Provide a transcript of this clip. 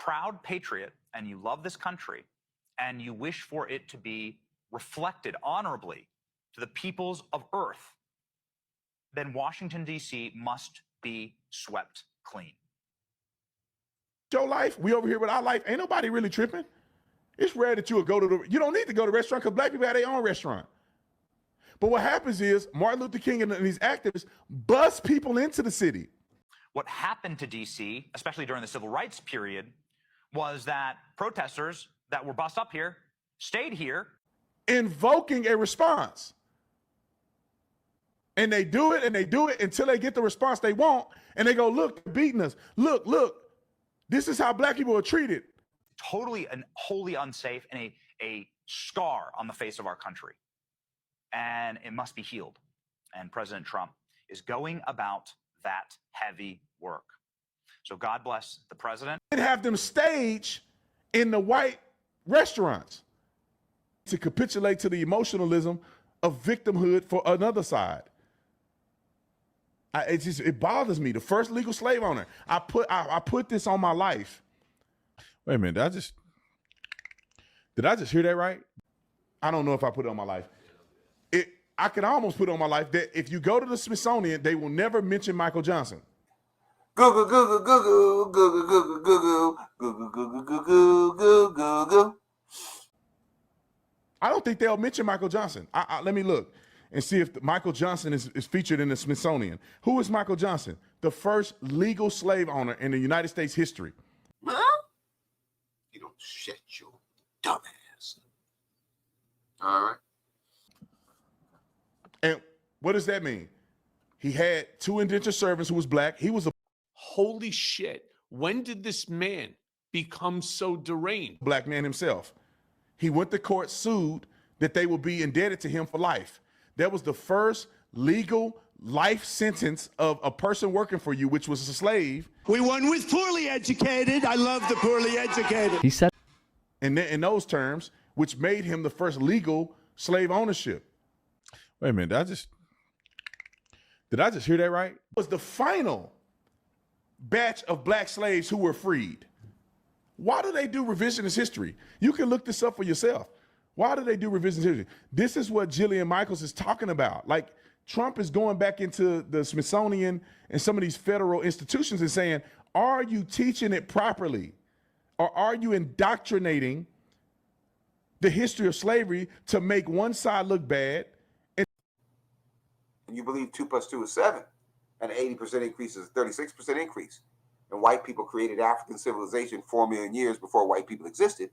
proud patriot and you love this country and you wish for it to be reflected honorably to the peoples of Earth, then Washington, D.C. must be swept clean. Your life, we over here with our life, ain't nobody really tripping. It's rare that you would go to the, you don't need to go to the restaurant because black people have their own restaurant. But what happens is Martin Luther King and these activists bust people into the city. What happened to D.C., especially during the civil rights period, was that protesters that were bussed up here stayed here, invoking a response. And they do it and they do it until they get the response they want. And they go, look, they're beating us. Look, this is how black people are treated. Totally and wholly unsafe and a scar on the face of our country. And it must be healed. And President Trump is going about that heavy work. So God bless the president. And have them stage in the white restaurants to capitulate to the emotionalism of victimhood for another side. It bothers me. The first legal slave owner. I put this on my life. Wait a minute, did I just hear that right? I don't know if I put it on my life. I could almost put it on my life that if you go to the Smithsonian, they will never mention Michael Johnson. Google, Google, Google, Google, Google, Google, Google, Google, Google, Google, Google. I don't think they'll mention Michael Johnson. Let me look and see if Michael Johnson is featured in the Smithsonian. Who is Michael Johnson? The first legal slave owner in the United States history. Huh? You don't shut your dumbass. All right. And what does that mean? He had 2 indentured servants who was black. He was a holy shit. When did this man become so deranged? Black man himself. He went to court, sued that they would be indebted to him for life. That was the first legal life sentence of a person working for you, which was a slave. We won with poorly educated. I love the poorly educated. He said in those terms, which made him the first legal slave ownership. Wait a minute, did I just hear that right? It was the final batch of black slaves who were freed. Why do they do revisionist history? You can look this up for yourself. Why do they do revisionist history? This is what Jillian Michaels is talking about. Like, Trump is going back into the Smithsonian and some of these federal institutions and saying, are you teaching it properly? Or are you indoctrinating the history of slavery to make one side look bad? And you believe 2 + 2 is 7, and an 80% increase is a 36% increase. And white people created African civilization 4 million years before white people existed.